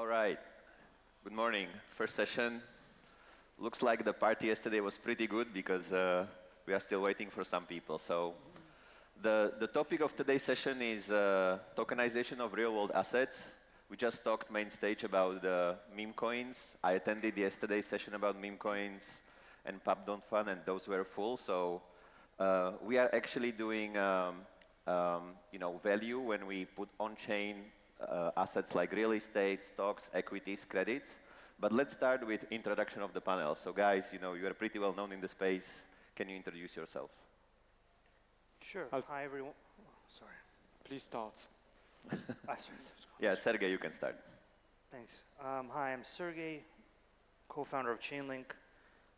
All right. Good morning. First session. Looks like the party yesterday was pretty good because we are still waiting for some people. So the topic of today's session is tokenization of real-world assets. We just talked main stage about meme coins. I attended yesterday's session about meme coins and pub don't fun, and those were full. So we are actually doing value when we put on-chain assets like real estate, stocks, equities, credit. But let's start with introduction of the panel. So guys, you are pretty well known in the space. Can you introduce yourself? Sure. Hi, everyone. Oh, sorry. Please start. Yeah, Sergey, you can start. Thanks. Hi, I'm Sergey, co-founder of Chainlink,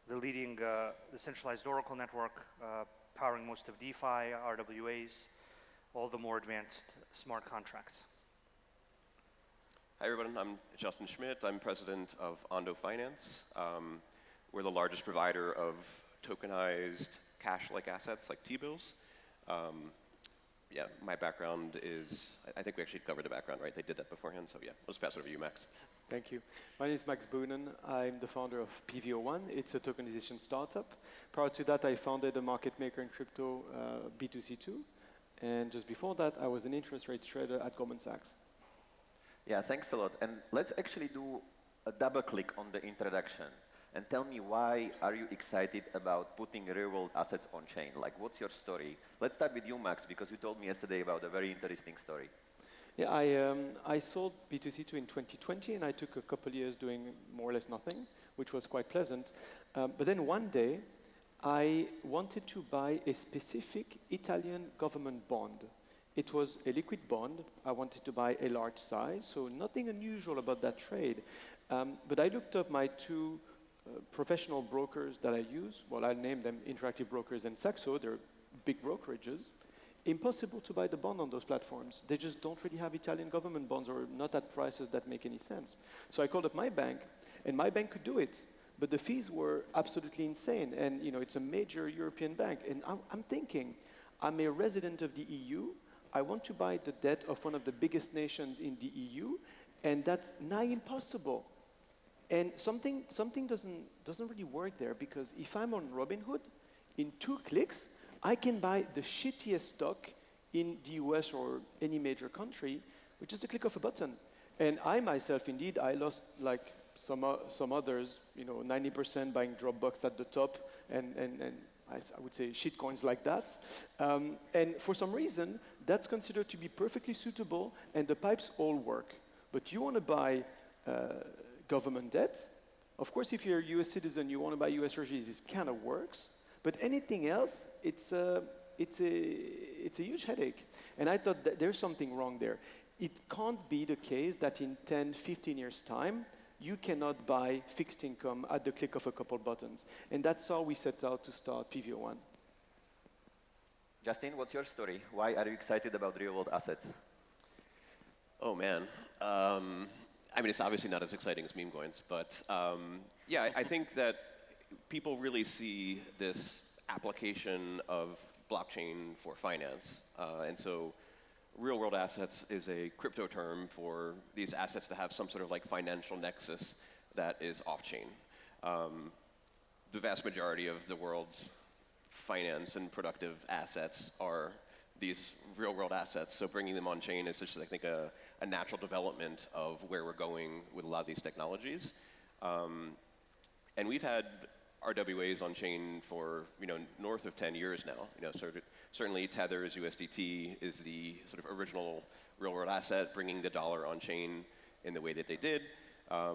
the leading decentralized Oracle network, powering most of DeFi, RWAs, all the more advanced smart contracts. Hi, everyone. I'm Justin Schmidt. I'm president of Ondo Finance. We're the largest provider of tokenized cash-like assets like T-bills. Yeah, my background is, I think we actually covered the background, right? They did that beforehand, so yeah. I'll just pass it over to you, Max. Thank you. My name is Max Boonen. I'm the founder of PV01. It's a tokenization startup. Prior to that, I founded a market maker in crypto, B2C2. And just before that, I was an interest rate trader at Goldman Sachs. Yeah, thanks a lot. And let's actually do a double click on the introduction and tell me why are you excited about putting real-world assets on chain? Like, what's your story? Let's start with you, Max, because you told me yesterday about a very interesting story. Yeah, I sold B2C2 in 2020, and I took a couple of years doing more or less nothing, which was quite pleasant. But then one day, I wanted to buy a specific Italian government bond. It was a liquid bond. I wanted to buy a large size, so nothing unusual about that trade. But I looked up my two professional brokers that I use. Well, I'll name them Interactive Brokers and Saxo. They're big brokerages. Impossible to buy the bond on those platforms. They just don't really have Italian government bonds or not at prices that make any sense. So I called up my bank, and my bank could do it. But the fees were absolutely insane. And it's a major European bank. And I'm thinking, I'm a resident of the EU. I want to buy the debt of one of the biggest nations in the EU, and that's nigh impossible. And something doesn't really work there, because if I'm on Robinhood, in 2 clicks, I can buy the shittiest stock in the US or any major country with just a click of a button. And I myself, indeed, I lost like some others, 90% buying Dropbox at the top, and I would say shitcoins like that. And for some reason, that's considered to be perfectly suitable, and the pipes all work. But you want to buy government debt. Of course, if you're a US citizen, you want to buy US treasuries, this kind of works. But anything else, it's a huge headache. And I thought that there's something wrong there. It can't be the case that in 10, 15 years' time, you cannot buy fixed income at the click of a couple buttons. And that's how we set out to start PV01. Justin, what's your story? Why are you excited about real-world assets? Oh, man. I mean, it's obviously not as exciting as meme coins, but yeah, I think that people really see this application of blockchain for finance. And so real-world assets is a crypto term for these assets that have some sort of like financial nexus that is off-chain. The vast majority of the world's finance and productive assets are these real-world assets. So bringing them on-chain is just, I think, a natural development of where we're going with a lot of these technologies. And we've had RWAs on-chain for north of 10 years now. Certainly Tether's USDT is the sort of original real-world asset, bringing the dollar on-chain in the way that they did.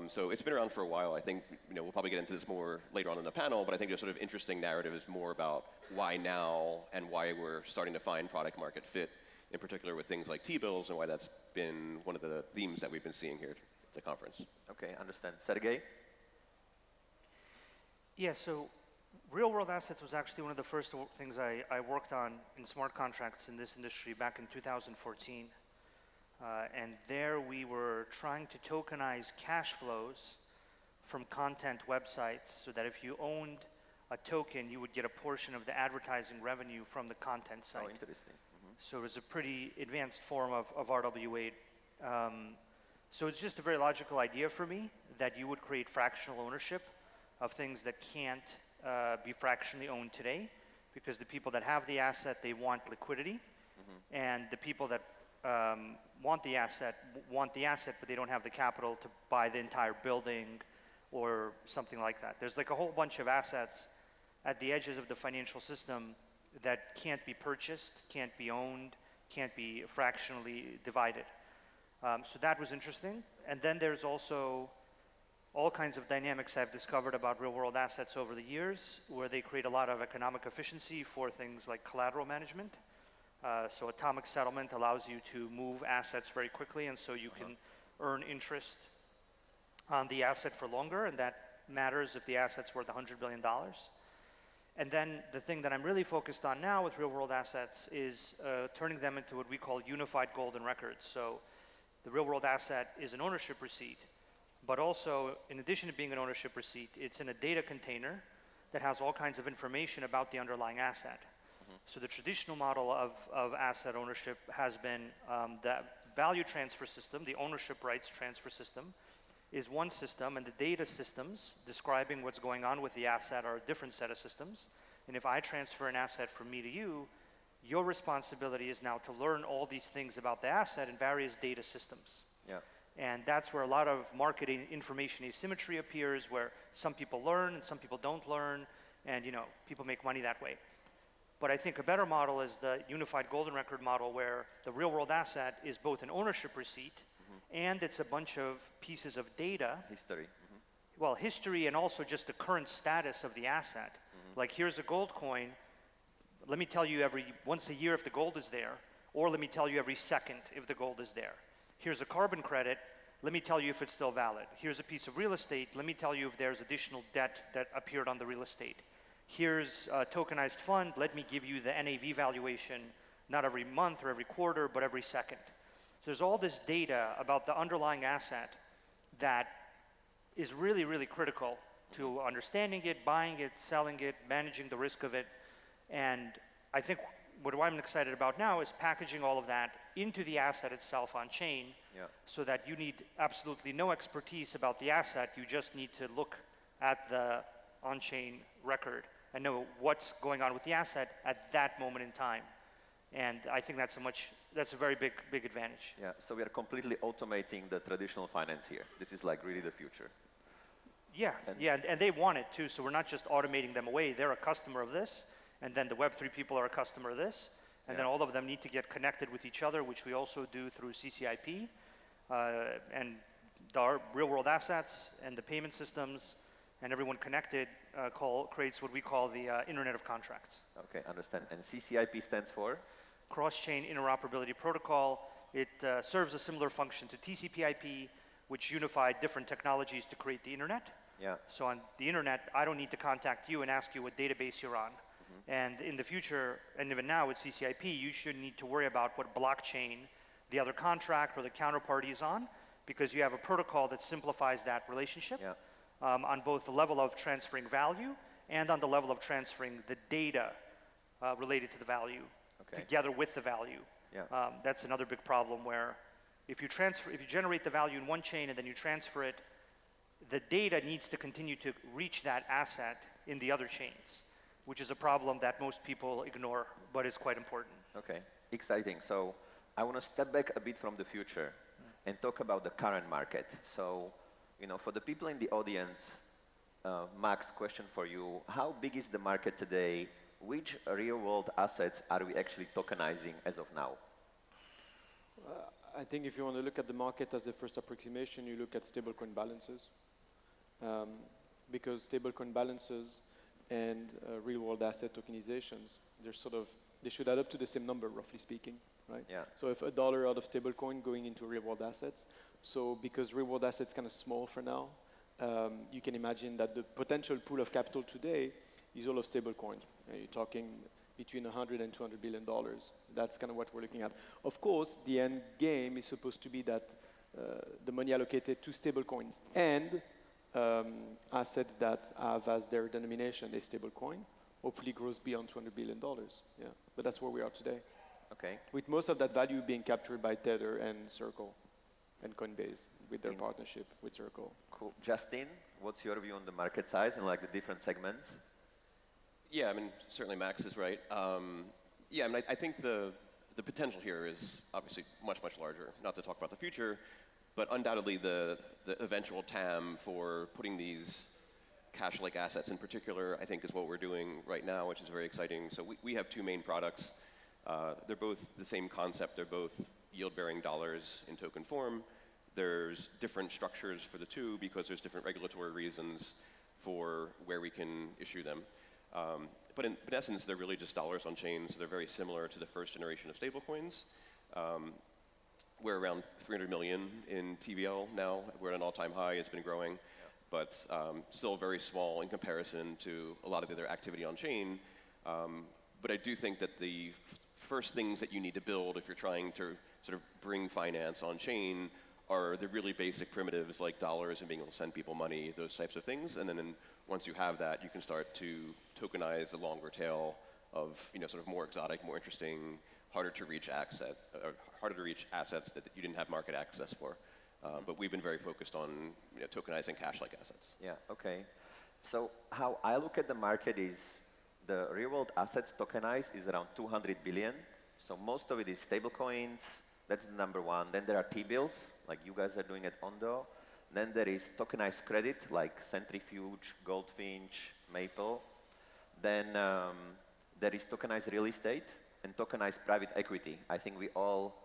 So it's been around for a while. I think we'll probably get into this more later on in the panel, but I think the sort of interesting narrative is more about why now and why we're starting to find product market fit, in particular with things like T-bills, and why that's been one of the themes that we've been seeing here at the conference. Okay, understand. Sergey? Yeah, so real-world assets was actually one of the first things I worked on in smart contracts in this industry back in 2014. And there we were trying to tokenize cash flows from content websites so that if you owned a token, you would get a portion of the advertising revenue from the content site. Oh, interesting. Mm-hmm. So it was a pretty advanced form of RWA. So it's just a very logical idea for me that you would create fractional ownership of things that can't be fractionally owned today, because the people that have the asset, they want liquidity, and the people that want the asset, but they don't have the capital to buy the entire building or something like that. There's like a whole bunch of assets at the edges of the financial system that can't be purchased, can't be owned, can't be fractionally divided. So that was interesting. And then there's also all kinds of dynamics I've discovered about real-world assets over the years, where they create a lot of economic efficiency for things like collateral management. So atomic settlement allows you to move assets very quickly, and so you can earn interest on the asset for longer, and that matters if the asset's worth $100 billion. And then the thing that I'm really focused on now with real-world assets is turning them into what we call unified golden records. So the real-world asset is an ownership receipt, but also, in addition to being an ownership receipt, it's in a data container that has all kinds of information about the underlying asset. So the traditional model of asset ownership has been that value transfer system, the ownership rights transfer system, is one system, and the data systems describing what's going on with the asset are a different set of systems. And if I transfer an asset from me to you, your responsibility is now to learn all these things about the asset in various data systems. Yeah. And that's where a lot of marketing information asymmetry appears, where some people learn and some people don't learn, and people make money that way. But I think a better model is the unified golden record model, where the real-world asset is both an ownership receipt and it's a bunch of pieces of data. History. Well, history and also just the current status of the asset. Like, here's a gold coin. Let me tell you once a year if the gold is there, or let me tell you every second if the gold is there. Here's a carbon credit. Let me tell you if it's still valid. Here's a piece of real estate. Let me tell you if there's additional debt that appeared on the real estate. Here's a tokenized fund. Let me give you the NAV valuation, not every month or every quarter, but every second. So there's all this data about the underlying asset that is really, really critical to understanding it, buying it, selling it, managing the risk of it. And I think what I'm excited about now is packaging all of that into the asset itself on chain, so that you need absolutely no expertise about the asset. You just need to look at the on-chain record and know what's going on with the asset at that moment in time. And I think that's a very big advantage. Yeah, so we are completely automating the traditional finance here. This is like really the future. Yeah, and they want it too, so we're not just automating them away. They're a customer of this, and then the Web3 people are a customer of this, and then all of them need to get connected with each other, which we also do through CCIP, and our real-world assets and the payment systems, and everyone connected creates what we call the Internet of Contracts. Okay, understand. And CCIP stands for? Cross-chain interoperability protocol. It serves a similar function to TCP/IP, which unified different technologies to create the internet. Yeah. So on the internet, I don't need to contact you and ask you what database you're on. And in the future, and even now with CCIP, you shouldn't need to worry about what blockchain the other contract or the counterparty is on, because you have a protocol that simplifies that relationship on both the level of transferring value and on the level of transferring the data related to the value together with the value. Yeah. That's another big problem, where if you generate the value in one chain and then you transfer it, the data needs to continue to reach that asset in the other chains, which is a problem that most people ignore, but is quite important. Okay, exciting. So I want to step back a bit from the future and talk about the current market. So, for the people in the audience, Max, question for you. How big is the market today? Which real-world assets are we actually tokenizing as of now? I think if you want to look at the market as a first approximation, you look at stablecoin balances. Because stablecoin balances and real-world asset tokenizations, they should add up to the same number, roughly speaking, right? Yeah. So if $1 out of stablecoin going into real-world assets, so because real-world assets kind of small for now, you can imagine that the potential pool of capital today is all of stablecoins. You're talking between $100 and $200 billion. That's kind of what we're looking at. Of course, the end game is supposed to be that the money allocated to stablecoins and assets that have as their denomination a stablecoin hopefully grows beyond $200 billion. Yeah, but that's where we are today. Okay. With most of that value being captured by Tether and Circle. and Coinbase with their In- partnership with Circle. Cool. Justin, what's your view on the market size and like the different segments? Yeah, I mean, certainly Max is right. Yeah, I mean, I think the potential here is obviously much, much larger. Not to talk about the future, but undoubtedly the eventual TAM for putting these cash-like assets in particular, I think is what we're doing right now, which is very exciting. So we have two main products. They're both the same concept. They're both yield-bearing dollars in token form. There's different structures for the two because there's different regulatory reasons for where we can issue them. But in essence, they're really just dollars on chain, so they're very similar to the first generation of stablecoins. We're around 300 million in TVL now. We're at an all-time high. It's been growing, but still very small in comparison to a lot of the other activity on chain. But I do think that the first things that you need to build if you're trying to sort of bring finance on chain are the really basic primitives like dollars and being able to send people money, those types of things. And then once you have that, you can start to tokenize the longer tail of sort of more exotic, more interesting, harder to reach assets that you didn't have market access for. But we've been very focused on tokenizing cash-like assets. Yeah, okay. So how I look at the market is the real-world assets tokenized is around 200 billion. So most of it is stablecoins. That's the number one. Then there are T-bills, like you guys are doing at Ondo. Then there is tokenized credit, like Centrifuge, Goldfinch, Maple. Then there is tokenized real estate and tokenized private equity. I think we all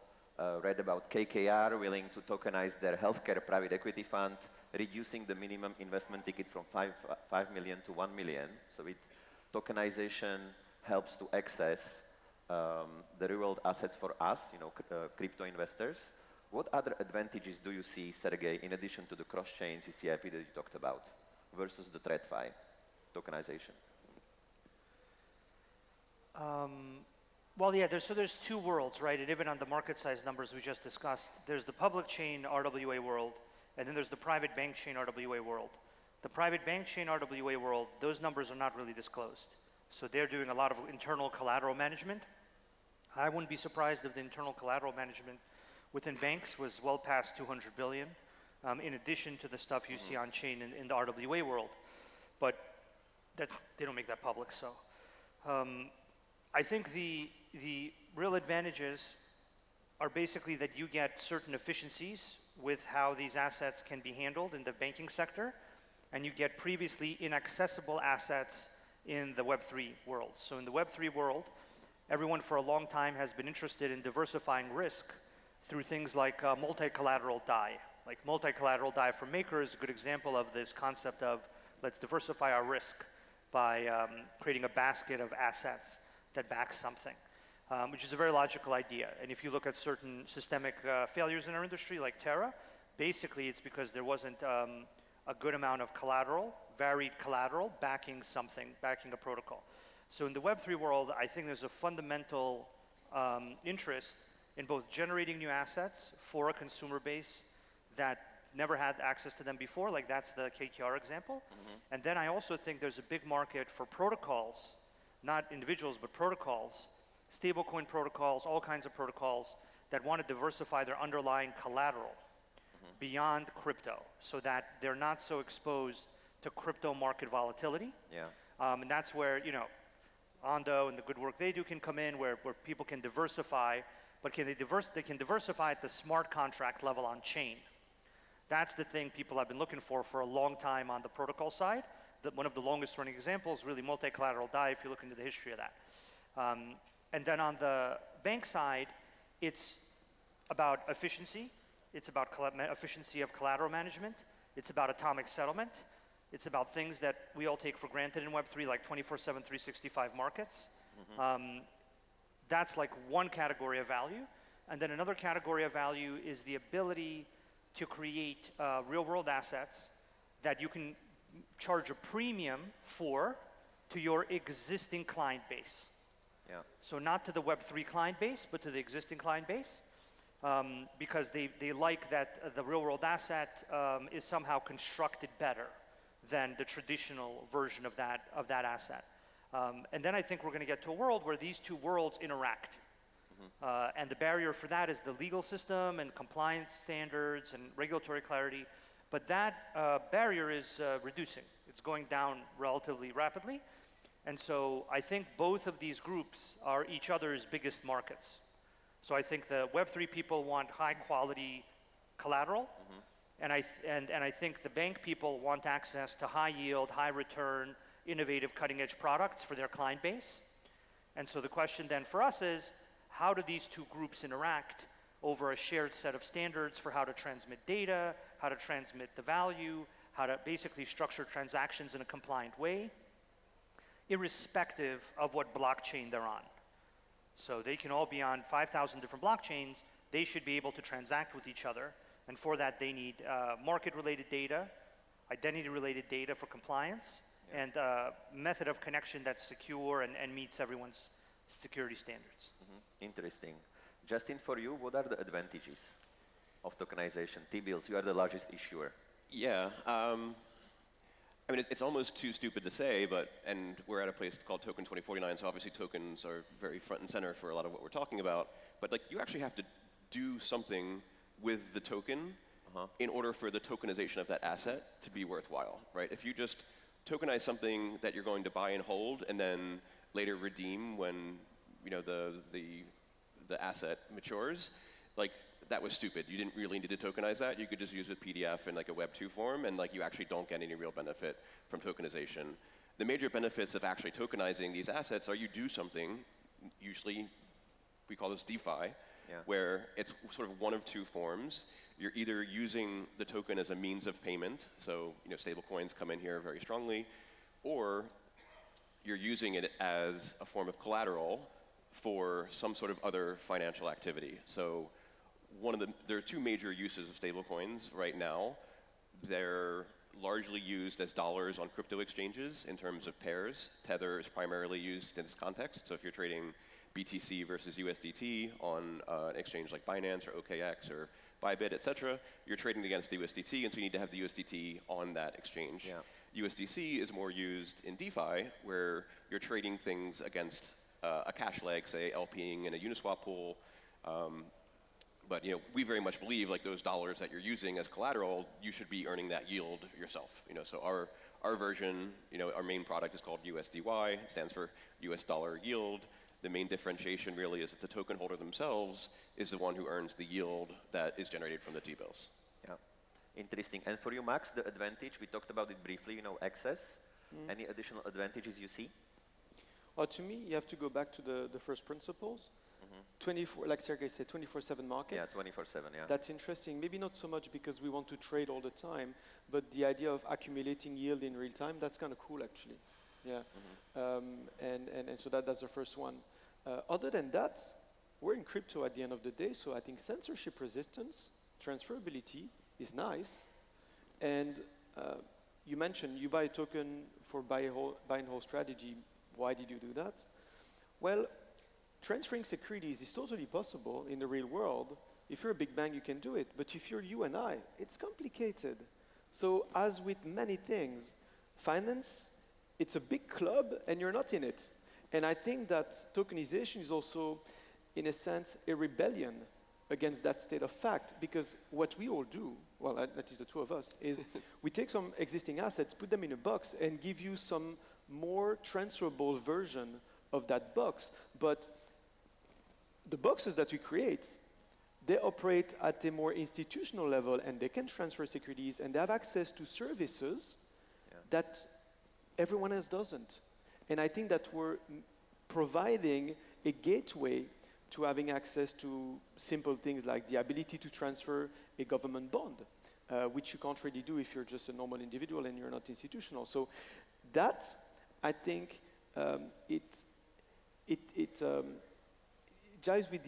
read about KKR willing to tokenize their healthcare private equity fund, reducing the minimum investment ticket from 5 million to 1 million. So tokenization helps to access the real-world assets for us, crypto investors. What other advantages do you see, Sergey, in addition to the cross-chain CCIP that you talked about, versus the TradFi tokenization? Well, yeah, there's two worlds, right? And even on the market size numbers we just discussed, there's the public chain RWA world, and then there's the private bank chain RWA world. The private bank chain RWA world, those numbers are not really disclosed. So they're doing a lot of internal collateral management. I wouldn't be surprised if the internal collateral management within banks was well past 200 billion, in addition to the stuff you see on chain in the RWA world. But they don't make that public, so. I think the real advantages are basically that you get certain efficiencies with how these assets can be handled in the banking sector, and you get previously inaccessible assets in the Web3 world. So in the Web3 world, everyone for a long time has been interested in diversifying risk through things like multi-collateral DAI. Like multi-collateral DAI for Maker is a good example of this concept of let's diversify our risk by creating a basket of assets that backs something, which is a very logical idea. And if you look at certain systemic failures in our industry, like Terra, basically it's because there wasn't a good amount of collateral, varied collateral, backing something, backing a protocol. So in the Web3 world, I think there's a fundamental interest in both generating new assets for a consumer base that never had access to them before, like that's the KKR example. And then I also think there's a big market for protocols, not individuals, but protocols, stablecoin protocols, all kinds of protocols that want to diversify their underlying collateral beyond crypto so that they're not so exposed to crypto market volatility. Yeah. And that's where, Ondo and the good work they do can come in, where people can diversify, but they can diversify at the smart contract level on chain. That's the thing people have been looking for a long time on the protocol side. One of the longest running examples, really multi-collateral DAI, if you look into the history of that. And then on the bank side, it's about efficiency. It's about efficiency of collateral management. It's about atomic settlement. It's about things that we all take for granted in Web3, like 24/7, 365 markets. That's like one category of value. And then another category of value is the ability to create real-world assets that you can charge a premium to your existing client base. Yeah. So not to the Web3 client base, but to the existing client base, because they like that the real-world asset is somehow constructed better than the traditional version of that asset. And then I think we're going to get to a world where these two worlds interact. And the barrier for that is the legal system and compliance standards and regulatory clarity. But that barrier is reducing. It's going down relatively rapidly. And so I think both of these groups are each other's biggest markets. So I think the Web3 people want high quality collateral. And I think the bank people want access to high yield, high return, innovative cutting edge products for their client base. And so the question then for us is, how do these two groups interact over a shared set of standards for how to transmit data, how to transmit the value, how to basically structure transactions in a compliant way, irrespective of what blockchain they're on. So they can all be on 5,000 different blockchains. They should be able to transact with each other. And for that, they need market-related data, identity-related data for compliance, and method of connection that's secure and meets everyone's security standards. Interesting. Justin, for you, what are the advantages of tokenization? T-bills, you are the largest issuer. Yeah. I mean, it's almost too stupid to say, and we're at a place called Token2049, so obviously tokens are very front and center for a lot of what we're talking about. But like, you actually have to do something with the token in order for the tokenization of that asset to be worthwhile, right? If you just tokenize something that you're going to buy and hold, and then later redeem when the asset matures, like, that was stupid. You didn't really need to tokenize that. You could just use a PDF in like a Web2 form, and like, you actually don't get any real benefit from tokenization. The major benefits of actually tokenizing these assets are you do something, usually we call this DeFi, where it's sort of one of two forms. You're either using the token as a means of payment, so stablecoins come in here very strongly, or you're using it as a form of collateral for some sort of other financial activity. So there are two major uses of stablecoins right now. They're largely used as dollars on crypto exchanges in terms of pairs. Tether is primarily used in this context. So if you're trading BTC versus USDT on an exchange like Binance or OKX or Bybit, et cetera, you're trading against the USDT, and so you need to have the USDT on that exchange. USDC is more used in DeFi, where you're trading things against a cash leg, say LPing in a Uniswap pool. But we very much believe like those dollars that you're using as collateral, you should be earning that yield yourself. So our version, our main product is called USDY. It stands for US dollar yield. The main differentiation really is that the token holder themselves is the one who earns the yield that is generated from the T-bills. Yeah, interesting. And for you, Max, the advantage, we talked about it briefly, access. Any additional advantages you see? Well, to me, you have to go back to the first principles. 24, like Sergey said, 24/7 markets. Yeah, 24/7, yeah. That's interesting. Maybe not so much because we want to trade all the time, but the idea of accumulating yield in real time, that's kind of cool, actually. Yeah. And so that's the first one. Other than that, we're in crypto at the end of the day, so I think censorship resistance, transferability is nice. And you mentioned you buy a token for buy and hold strategy. Why did you do that? Well, transferring securities is totally possible in the real world. If you're a big bank, you can do it. But if you're you and I, it's complicated. So as with many things, finance, it's a big club and you're not in it. And I think that tokenization is also, in a sense, a rebellion against that state of fact. Because what we all do, well, at least the two of us, is we take some existing assets, put them in a box, and give you some more transferable version of that box. But the boxes that we create, they operate at a more institutional level, and they can transfer securities, and they have access to services that everyone else doesn't. And I think that we're providing a gateway to having access to simple things like the ability to transfer a government bond, which you can't really do if you're just a normal individual and you're not institutional. So that, I think, it jives with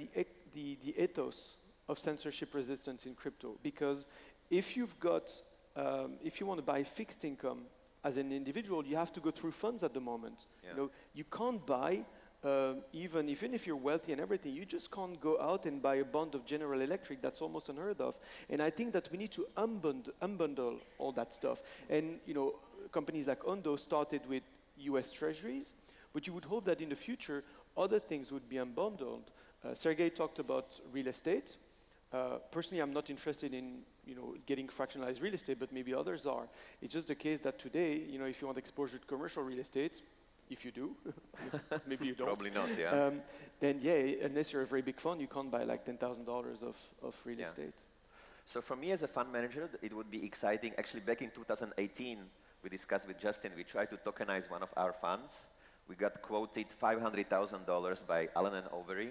the ethos of censorship resistance in crypto. Because if you've got, if you want to buy fixed income as an individual, you have to go through funds at the moment. You can't buy, even if you're wealthy and everything, you just can't go out and buy a bond of General Electric. That's almost unheard of. And I think that we need to unbundle all that stuff. And companies like Ondo started with US treasuries, but you would hope that in the future, other things would be unbundled. Sergey talked about real estate. Personally, I'm not interested in getting fractionalized real estate, but maybe others are. It's just the case that today, if you want exposure to commercial real estate, if you do, maybe you don't. Probably not, yeah. Then yeah, unless you're a very big fund, you can't buy like $10,000 of real estate. So for me as a fund manager, it would be exciting. Actually, back in 2018, we discussed with Justin, we tried to tokenize one of our funds. We got quoted $500,000 by Allen and Overy,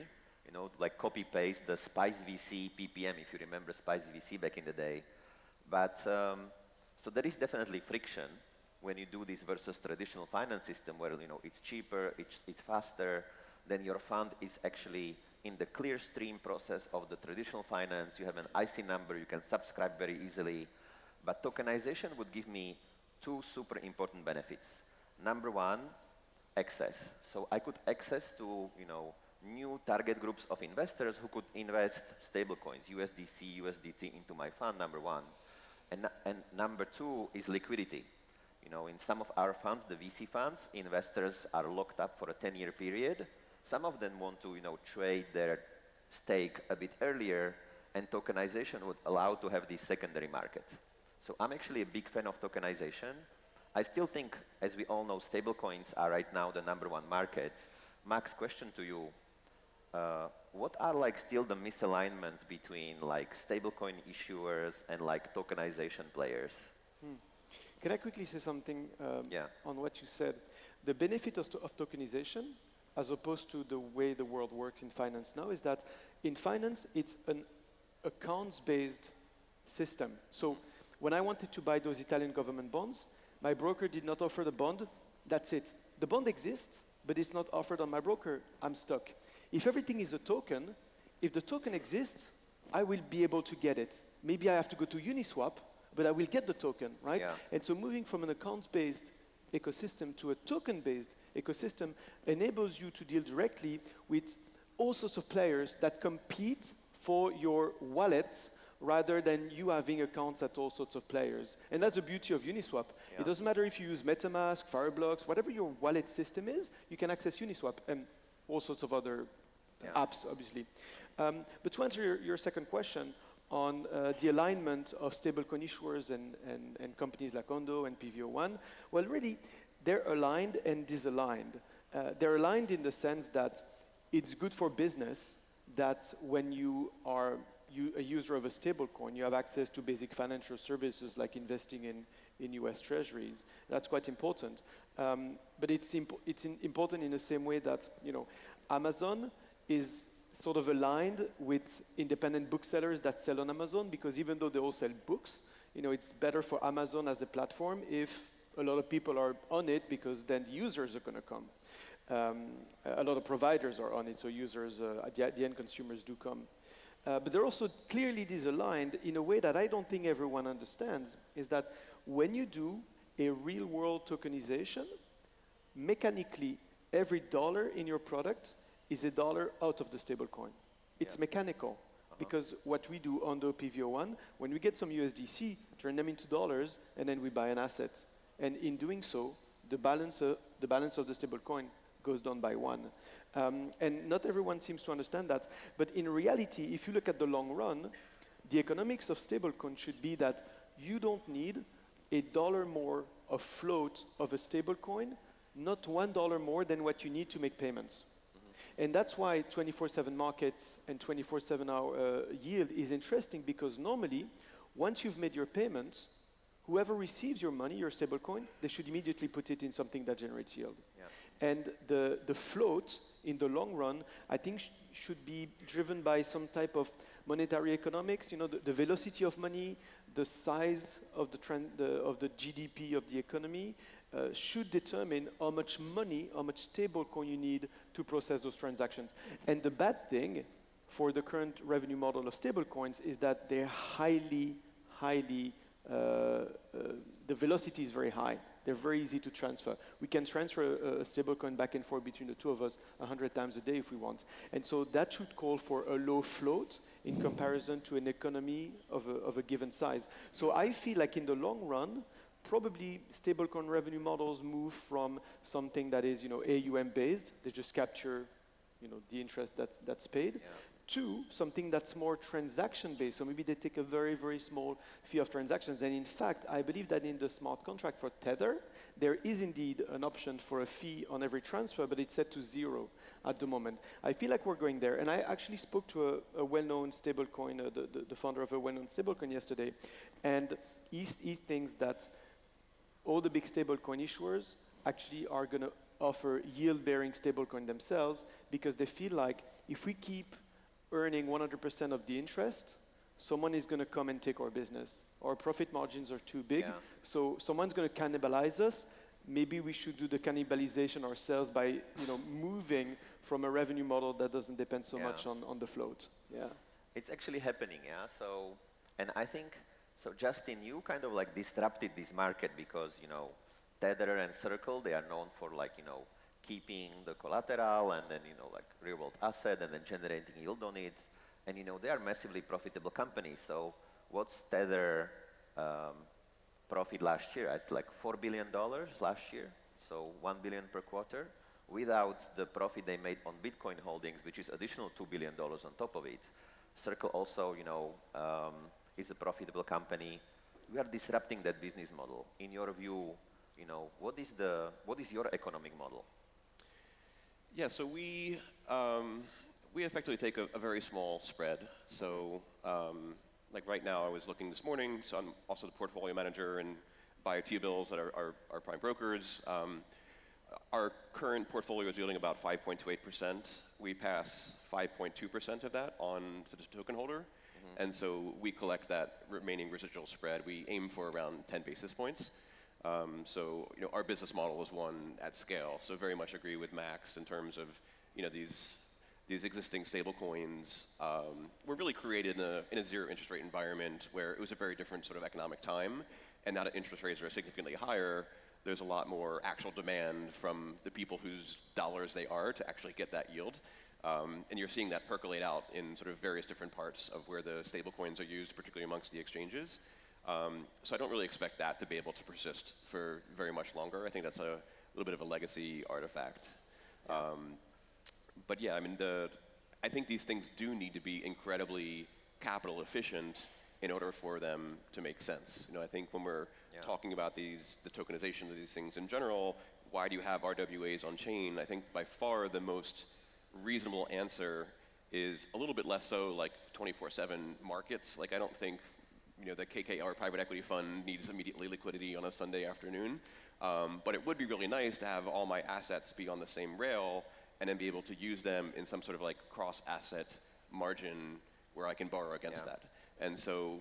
like copy-paste the Spice VC PPM, if you remember Spice VC back in the day. But, so there is definitely friction when you do this versus traditional finance system where, it's cheaper, it's faster, then your fund is actually in the clear stream process of the traditional finance. You have an IC number, you can subscribe very easily. But tokenization would give me two super important benefits. Number one, access. So I could access to, new target groups of investors who could invest stablecoins, USDC, USDT into my fund, number one. And number two is liquidity. In some of our funds, the VC funds, investors are locked up for a 10-year period. Some of them want to, trade their stake a bit earlier, and tokenization would allow to have this secondary market. So I'm actually a big fan of tokenization. I still think, as we all know, stablecoins are right now the number one market. Max, question to you. What are still the misalignments between stablecoin issuers and tokenization players? Can I quickly say something on what you said? The benefit of tokenization, as opposed to the way the world works in finance now, is that in finance, it's an accounts-based system. So when I wanted to buy those Italian government bonds, my broker did not offer the bond. That's it. The bond exists, but it's not offered on my broker. I'm stuck. If everything is a token, if the token exists, I will be able to get it. Maybe I have to go to Uniswap, but I will get the token, right? Yeah. And so moving from an accounts-based ecosystem to a token-based ecosystem enables you to deal directly with all sorts of players that compete for your wallet rather than you having accounts at all sorts of players. And that's the beauty of Uniswap. Yeah. It doesn't matter if you use MetaMask, Fireblocks, whatever your wallet system is, you can access Uniswap and all sorts of other apps, obviously. But to answer your second question on the alignment of stablecoin issuers and companies like Ondo and PVO1, well, really, they're aligned and disaligned. They're aligned in the sense that it's good for business that when you are a user of a stablecoin, you have access to basic financial services like investing in US treasuries. That's quite important. But it's important in the same way that Amazon is sort of aligned with independent booksellers that sell on Amazon, because even though they all sell books, it's better for Amazon as a platform if a lot of people are on it, because then the users are going to come. A lot of providers are on it, so users, at the end, consumers do come. But they're also clearly disaligned in a way that I don't think everyone understands, is that when you do a real-world tokenization, mechanically, every dollar in your product is a dollar out of the stablecoin. It's mechanical, because what we do on the PVO1, when we get some USDC, turn them into dollars, and then we buy an asset. And in doing so, the balance of the stablecoin goes down by one. And not everyone seems to understand that. But in reality, if you look at the long run, the economics of stablecoin should be that you don't need $1 more of float of a stablecoin, not $1 more than what you need to make payments. And that's why 24/7 markets and 24/7 yield is interesting, because normally, once you've made your payments, whoever receives your money, your stablecoin, they should immediately put it in something that generates yield. Yeah. And the float, in the long run, I think should be driven by some type of monetary economics, the velocity of money, the size of the GDP of the economy, should determine how much money, how much stablecoin you need to process those transactions. And the bad thing for the current revenue model of stablecoins is that they're highly, the velocity is very high. They're very easy to transfer. We can transfer a stablecoin back and forth between the two of us 100 times a day if we want. And so that should call for a low float in comparison to an economy of a given size. So I feel like in the long run, probably stablecoin revenue models move from something that is, AUM based. They just capture, the interest that's paid. Yeah. Two, something that's more transaction-based. So maybe they take a very, very small fee of transactions. And in fact, I believe that in the smart contract for Tether, there is indeed an option for a fee on every transfer, but it's set to 0 at the moment. I feel like we're going there. And I actually spoke to a well-known stablecoin, the founder of a well-known stablecoin yesterday. And he thinks that all the big stablecoin issuers actually are going to offer yield-bearing stablecoin themselves, because they feel like if we keep earning 100% of the interest, someone is going to come and take our business. Our profit margins are too big, so someone's going to cannibalize us. Maybe we should do the cannibalization ourselves by moving from a revenue model that doesn't depend so much on the float. Yeah, it's actually happening. Yeah. So, and I think so. Justin, you kind of like disrupted this market because Tether and Circle, they are known for keeping the collateral and then like real world asset and then generating yield on it, and they are massively profitable companies. So what's Tether profit last year? It's like $4 billion last year, so $1 billion per quarter, without the profit they made on Bitcoin holdings, which is additional $2 billion on top of it. Circle also is a profitable company. We are disrupting that business model. In your view, what is your economic model? Yeah, so we effectively take a very small spread. So like right now, I was looking this morning, so I'm also the portfolio manager and buy T-bills that are prime brokers. Our current portfolio is yielding about 5.28%. We pass 5.2% of that on to the token holder. And so we collect that remaining residual spread. We aim for around 10 basis points. So our business model is one at scale. So very much agree with Max in terms of these existing stablecoins were really created in a zero interest rate environment where it was a very different sort of economic time. And now that interest rates are significantly higher, there's a lot more actual demand from the people whose dollars they are to actually get that yield. And you're seeing that percolate out in sort of various different parts of where the stablecoins are used, particularly amongst the exchanges. So I don't really expect that to be able to persist for very much longer. I think that's a little bit of a legacy artifact. But yeah, I mean, I think these things do need to be incredibly capital efficient in order for them to make sense. I think when we're talking about the tokenization of these things in general, why do you have RWAs on chain? I think by far the most reasonable answer is a little bit less so like 24/7 markets. Like I don't think the KKR private equity fund needs immediately liquidity on a Sunday afternoon. But it would be really nice to have all my assets be on the same rail and then be able to use them in some sort of like cross-asset margin where I can borrow against that. And so,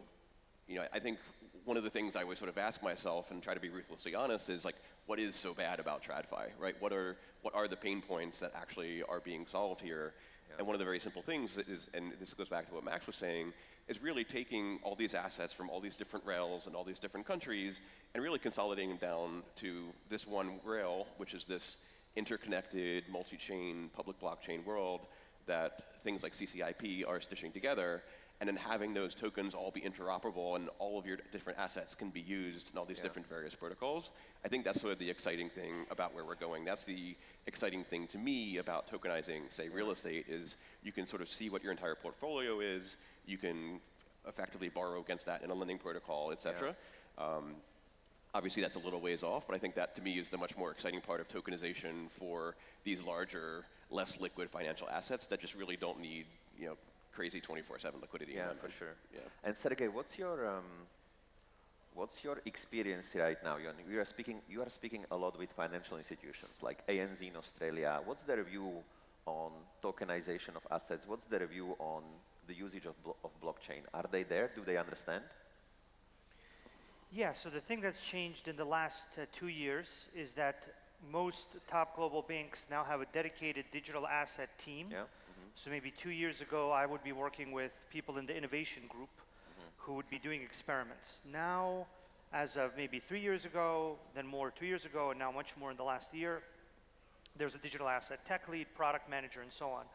I think one of the things I always sort of ask myself and try to be ruthlessly honest is like, what is so bad about TradFi, right? What are the pain points that actually are being solved here? And one of the very simple things is, and this goes back to what Max was saying, is really taking all these assets from all these different rails and all these different countries and really consolidating them down to this one rail, which is this interconnected, multi-chain, public blockchain world that things like CCIP are stitching together, and then having those tokens all be interoperable and all of your different assets can be used in all these different various protocols. I think that's sort of the exciting thing about where we're going. That's the exciting thing to me about tokenizing, say, real estate, is you can sort of see what your entire portfolio is. You can effectively borrow against that in a lending protocol, et cetera. Obviously, that's a little ways off, but I think that, to me, is the much more exciting part of tokenization for these larger, less liquid financial assets that just really don't need, crazy 24/7 liquidity. Yeah, for sure. Yeah. And Sergey, what's your experience right now? You are speaking a lot with financial institutions like ANZ in Australia. What's their view on tokenization of assets? What's their view on the usage of blockchain? Are they there? Do they understand? Yeah, so the thing that's changed in the last 2 years is that most top global banks now have a dedicated digital asset team. Yeah. So maybe 2 years ago, I would be working with people in the innovation group who would be doing experiments. Now, as of maybe 3 years ago, then more 2 years ago, and now much more in the last year, there's a digital asset tech lead, product manager, and so on.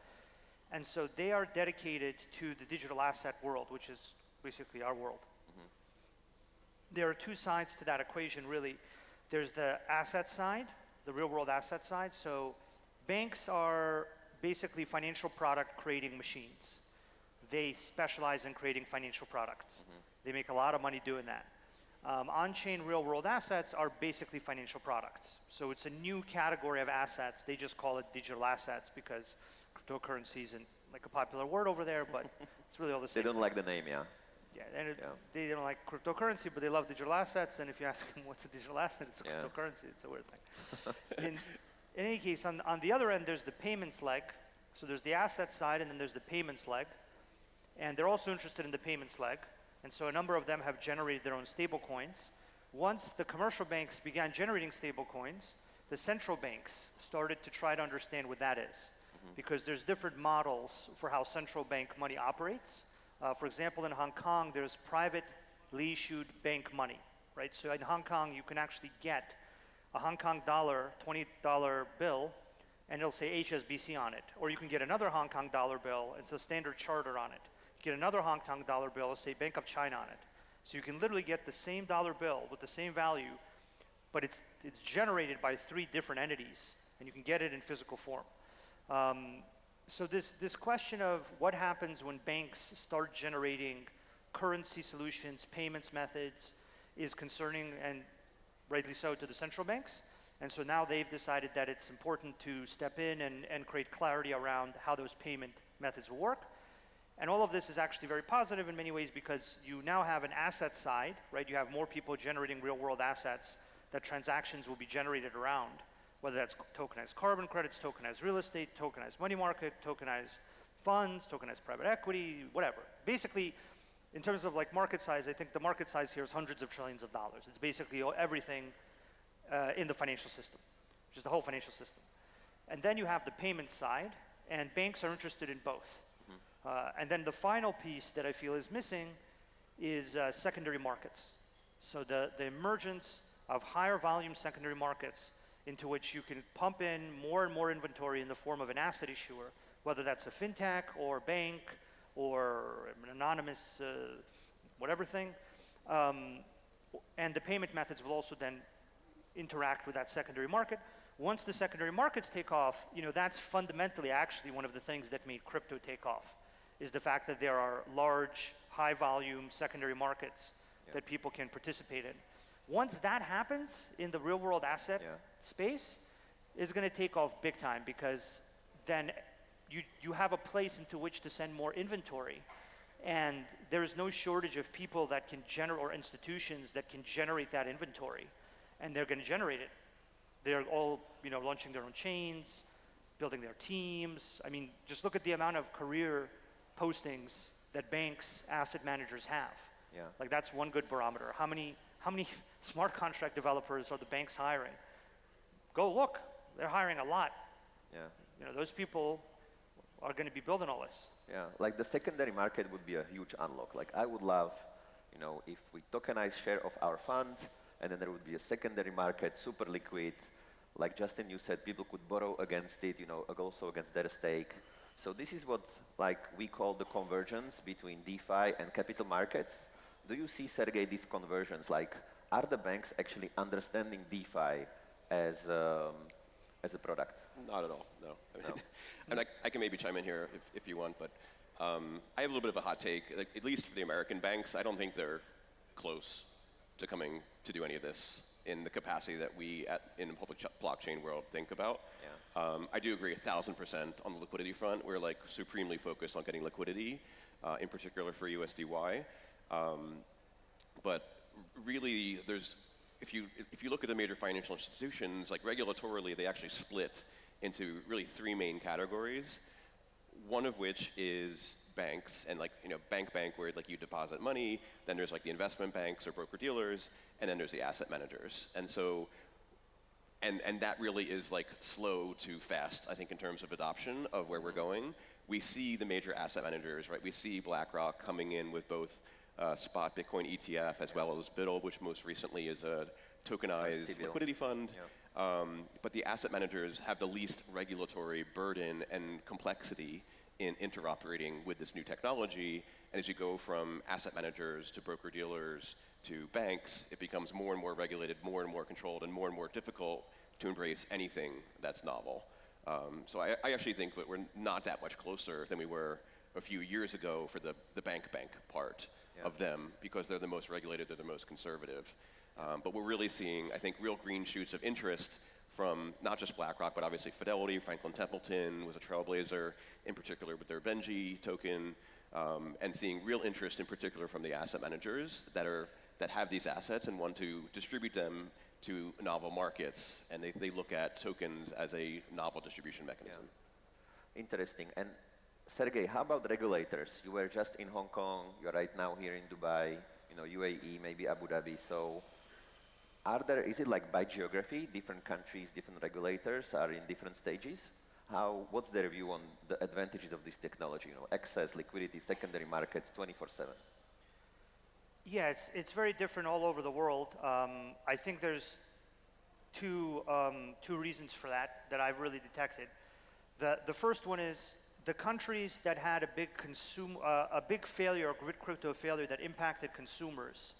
And so they are dedicated to the digital asset world, which is basically our world. There are two sides to that equation, really. There's the asset side, the real world asset side. So banks are basically financial product creating machines. They specialize in creating financial products. They make a lot of money doing that. On-chain real-world assets are basically financial products. So it's a new category of assets. They just call it digital assets because cryptocurrency isn't like a popular word over there, but it's really all the same. They don't like the name, yeah. Yeah, and they don't like cryptocurrency, but they love digital assets. And if you ask them what's a digital asset, it's a cryptocurrency. It's a weird thing. In any case, on the other end, there's the payments leg. So there's the asset side, and then there's the payments leg. And they're also interested in the payments leg. And so a number of them have generated their own stablecoins. Once the commercial banks began generating stablecoins, the central banks started to try to understand what that is. Because there's different models for how central bank money operates. For example, in Hong Kong, there's privately issued bank money, right? So in Hong Kong, you can actually get a Hong Kong dollar, $20 bill, and it'll say HSBC on it. Or you can get another Hong Kong dollar bill, and it's a Standard Chartered on it. You get another Hong Kong dollar bill, it'll say Bank of China on it. So you can literally get the same dollar bill with the same value, but it's generated by 3 different entities, and you can get it in physical form. So this question of what happens when banks start generating currency solutions, payments methods, is concerning, and rightly so, to the central banks. And so now they've decided that it's important to step in and create clarity around how those payment methods will work. And all of this is actually very positive in many ways because you now have an asset side, right? You have more people generating real world assets that transactions will be generated around, whether that's tokenized carbon credits, tokenized real estate, tokenized money market, tokenized funds, tokenized private equity, whatever. Basically, in terms of like market size, I think the market size here is hundreds of trillions of dollars. It's basically everything in the financial system, which is the whole financial system. And then you have the payment side, and banks are interested in both. And then the final piece that I feel is missing is secondary markets. So the emergence of higher volume secondary markets into which you can pump in more and more inventory in the form of an asset issuer, whether that's a fintech or bank or an anonymous whatever thing. And the payment methods will also then interact with that secondary market. Once the secondary markets take off, that's fundamentally actually one of the things that made crypto take off, is the fact that there are large, high volume secondary markets that people can participate in. Once that happens in the real world asset space, it's going to take off big time because then you have a place into which to send more inventory. And there is no shortage of people that can generate, or institutions that can generate that inventory. And they're going to generate it. They're all launching their own chains, building their teams. I mean, just look at the amount of career postings that banks, asset managers have. Like that's one good barometer. How many smart contract developers are the banks hiring? Go look, they're hiring a lot. Those people are going to be building all this. Like the secondary market would be a huge unlock. Like I would love, if we tokenize share of our fund, and then there would be a secondary market, super liquid. Like Justin, you said, people could borrow against it, also against their stake. So this is what we call the convergence between DeFi and capital markets. Do you see, Sergey, these conversions? Like, are the banks actually understanding DeFi as a product? Not at all, no. And I can maybe chime in here if you want, but I have a little bit of a hot take. Like, at least for the American banks, I don't think they're close to coming to do any of this in the capacity that we in the public blockchain world think about. I do agree 1,000% on the liquidity front. We're like supremely focused on getting liquidity, in particular for USDY. But really, if you look at the major financial institutions, like regulatorily, they actually split into really 3 main categories. One of which is banks, and bank where you deposit money. Then there's the investment banks or broker dealers, and then there's the asset managers. And so, and that really is slow to fast, I think, in terms of adoption of where we're going. We see the major asset managers, right? We see BlackRock coming in with both spot Bitcoin ETF as well as BUIDL, which most recently is a tokenized liquidity fund. But the asset managers have the least regulatory burden and complexity in interoperating with this new technology. And as you go from asset managers to broker dealers to banks, it becomes more and more regulated, more and more controlled, and more difficult to embrace anything that's novel. So I actually think that we're not that much closer than we were a few years ago for the bank part of them, because they're the most regulated, they're the most conservative. But we're really seeing, I think, real green shoots of interest from not just BlackRock, but obviously Fidelity. Franklin Templeton was a trailblazer, in particular with their Benji token, and seeing real interest in particular from the asset managers that have these assets and want to distribute them to novel markets, and they look at tokens as a novel distribution mechanism. Yeah. Interesting. And Sergey, how about regulators? You were just in Hong Kong, you're right now here in Dubai, UAE, maybe Abu Dhabi. So is it like by geography, different countries, different regulators are in different stages? What's their view on the advantages of this technology? Access, liquidity, secondary markets, 24/7. Yeah, it's very different all over the world. I think there's two reasons for that I've really detected. The first one is the countries that had a big failure, a crypto failure that impacted consumers,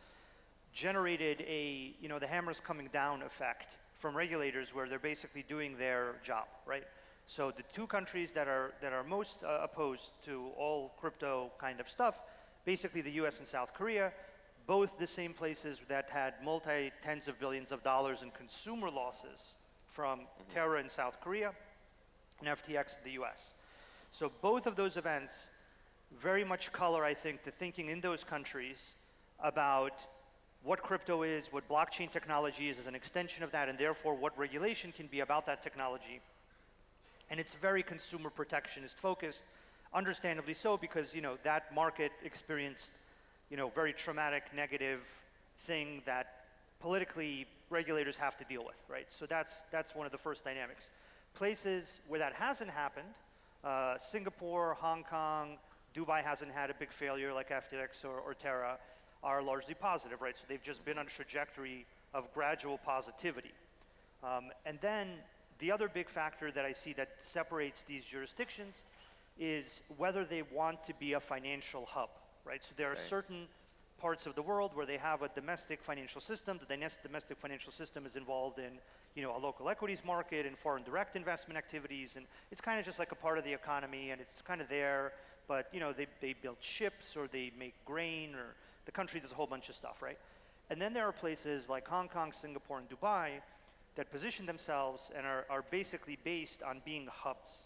generated the hammers coming down effect from regulators, where they're basically doing their job, right? So the two countries that are most opposed to all crypto kind of stuff, basically the US and South Korea, both the same places that had multi-tens of billions of dollars in consumer losses from Terra in South Korea and FTX in the US. So both of those events very much color, I think, the thinking in those countries about what crypto is, what blockchain technology is as an extension of that, and therefore what regulation can be about that technology. And it's very consumer protectionist focused, understandably so, because that market experienced very traumatic, negative thing that politically regulators have to deal with, right? So that's one of the first dynamics. Places where that hasn't happened, Singapore, Hong Kong, Dubai hasn't had a big failure like FTX or Terra, are largely positive, right? So they've just been on a trajectory of gradual positivity. And then the other big factor that I see that separates these jurisdictions is whether they want to be a financial hub, right? So there are certain parts of the world where they have a domestic financial system. The domestic financial system is involved in, a local equities market and foreign direct investment activities, and it's kind of just like a part of the economy, and it's kind of there, but they build ships, or they make grain, or the country does a whole bunch of stuff, right? And then there are places like Hong Kong, Singapore, and Dubai that position themselves and are basically based on being hubs,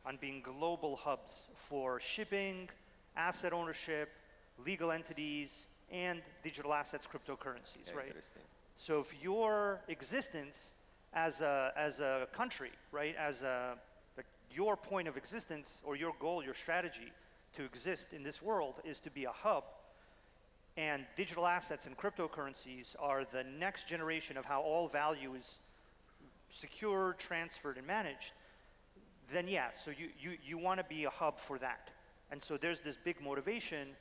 on being global hubs for shipping, asset ownership, legal entities, and digital assets, cryptocurrencies, right? Interesting. So if your existence as a country, right, your point of existence or your goal, your strategy to exist in this world is to be a hub, and digital assets and cryptocurrencies are the next generation of how all value is secured, transferred, and managed, then yeah, so you want to be a hub for that. And so there's this big motivation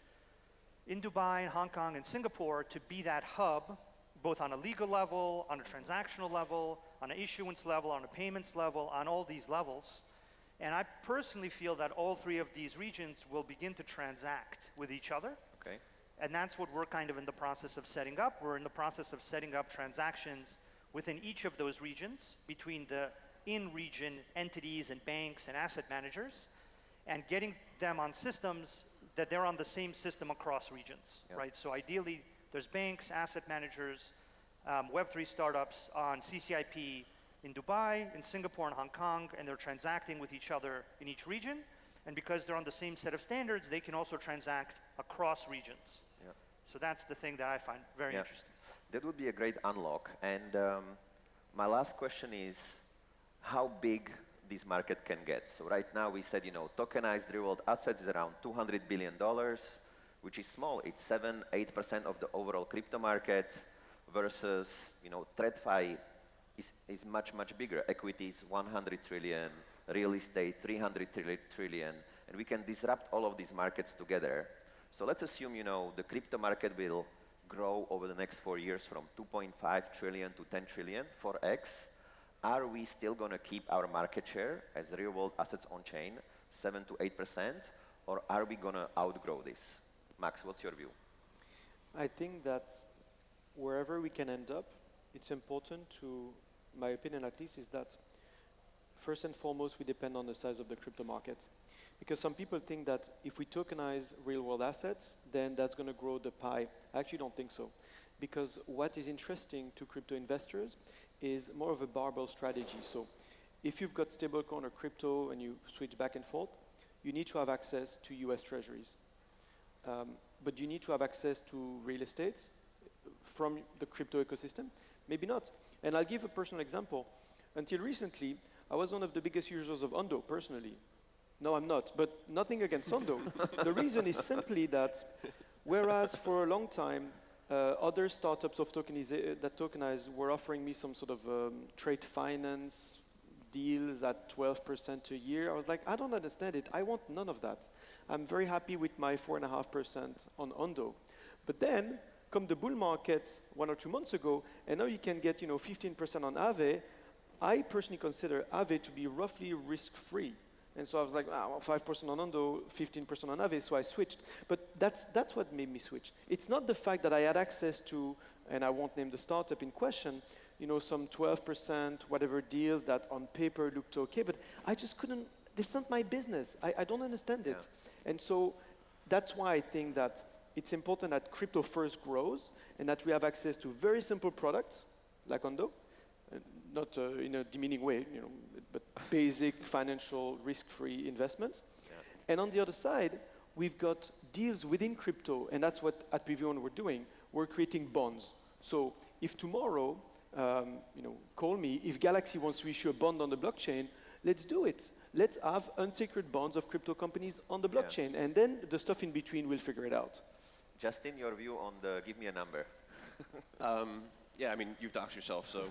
in Dubai, Hong Kong, and Singapore to be that hub, both on a legal level, on a transactional level, on an issuance level, on a payments level, on all these levels. And I personally feel that all three of these regions will begin to transact with each other. Okay. And that's what we're kind of in the process of setting up. We're in the process of setting up transactions within each of those regions between the in-region entities and banks and asset managers, and getting them on systems that they're on the same system across regions, right? So ideally, there's banks, asset managers, Web3 startups on CCIP in Dubai, in Singapore, and Hong Kong, and they're transacting with each other in each region. And because they're on the same set of standards, they can also transact across regions. Yeah. So that's the thing that I find very interesting. That would be a great unlock. And my last question is how big this market can get. So right now we said, tokenized real-world assets is around $200 billion, which is small. It's 7-8% of the overall crypto market versus, TradFi is much, much bigger. Equities, 100 trillion, real estate, 300 trillion, and we can disrupt all of these markets together. So let's assume, the crypto market will grow over the next 4 years from 2.5 trillion to 10 trillion, 4x. Are we still going to keep our market share as real-world assets on chain, 7 to 8%, or are we going to outgrow this? Max, what's your view? I think that wherever we can end up, it's important to, my opinion at least, is that first and foremost, we depend on the size of the crypto market. Because some people think that if we tokenize real-world assets, then that's going to grow the pie. I actually don't think so. Because what is interesting to crypto investors is more of a barbell strategy. So if you've got stablecoin or crypto and you switch back and forth, you need to have access to US treasuries. But you need to have access to real estate from the crypto ecosystem? Maybe not. And I'll give a personal example. Until recently, I was one of the biggest users of Ondo, personally. No, I'm not, but nothing against Ondo. The reason is simply that, whereas for a long time, other startups of that tokenize were offering me some sort of trade finance deals at 12% a year, I was like, I don't understand it. I want none of that. I'm very happy with my 4.5% on Ondo. But then, come the bull market 1 or 2 months ago, and now you can get 15% on Aave. I personally consider Aave to be roughly risk-free. And so I was like, 5% on Ondo, 15% on Aave, so I switched. But that's what made me switch. It's not the fact that I had access to, and I won't name the startup in question, some 12%, whatever deals that on paper looked okay, but I just couldn't, this is not my business. I don't understand it. And so that's why I think that it's important that crypto first grows and that we have access to very simple products like Ondo, not in a demeaning way, but basic financial risk-free investments. Yeah. And on the other side, we've got deals within crypto, and that's what at PV1 we're doing. We're creating bonds. So if tomorrow, call me, if Galaxy wants to issue a bond on the blockchain, let's do it. Let's have unsecured bonds of crypto companies on the blockchain, and then the stuff in between, we'll figure it out. Justin, your view on give me a number. Yeah, I mean, you've doxed yourself, so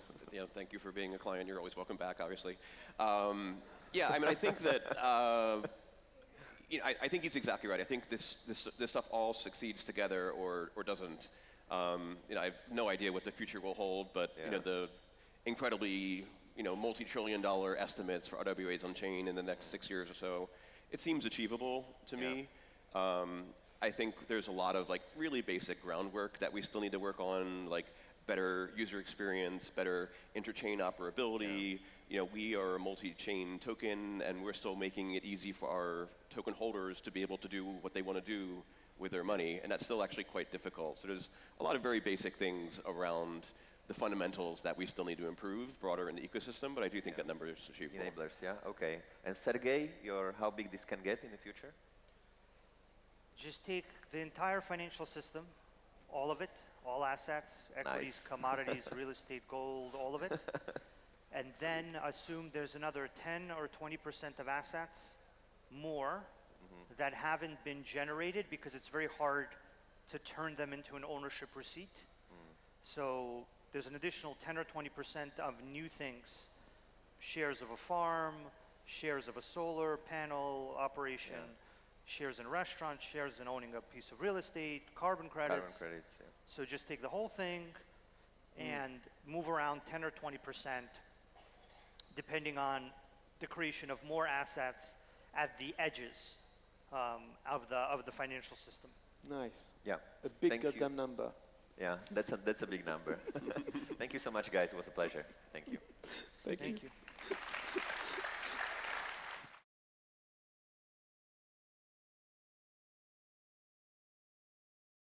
thank you for being a client. You're always welcome back, obviously. Yeah, I mean, I think that I think he's exactly right. I think this stuff all succeeds together or doesn't. I have no idea what the future will hold, but the incredibly multi-trillion-dollar estimates for RWAs on chain in the next 6 years or so, it seems achievable to me. I think there's a lot of really basic groundwork that we still need to work on, like better user experience, better interchain operability. We are a multi-chain token, and we're still making it easy for our token holders to be able to do what they want to do with their money, and that's still actually quite difficult. So there's a lot of very basic things around the fundamentals that we still need to improve broader in the ecosystem, but I do think that number is achievable. Enablers, yeah, okay. And Sergey, how big this can get in the future? Just take the entire financial system, all of it, all assets, equities, commodities, real estate, gold, all of it, and then assume there's another 10 or 20% of assets more that haven't been generated because it's very hard to turn them into an ownership receipt. So there's an additional 10 or 20% of new things, shares of a farm, shares of a solar panel operation, shares in restaurants, shares in owning a piece of real estate, carbon credits. Carbon credits, yeah. So just take the whole thing and move around 10 or 20% depending on the creation of more assets at the edges of the financial system. Nice. Yeah. A big goddamn number. Yeah, that's a big number. Thank you so much, guys. It was a pleasure. Thank you. Thank you.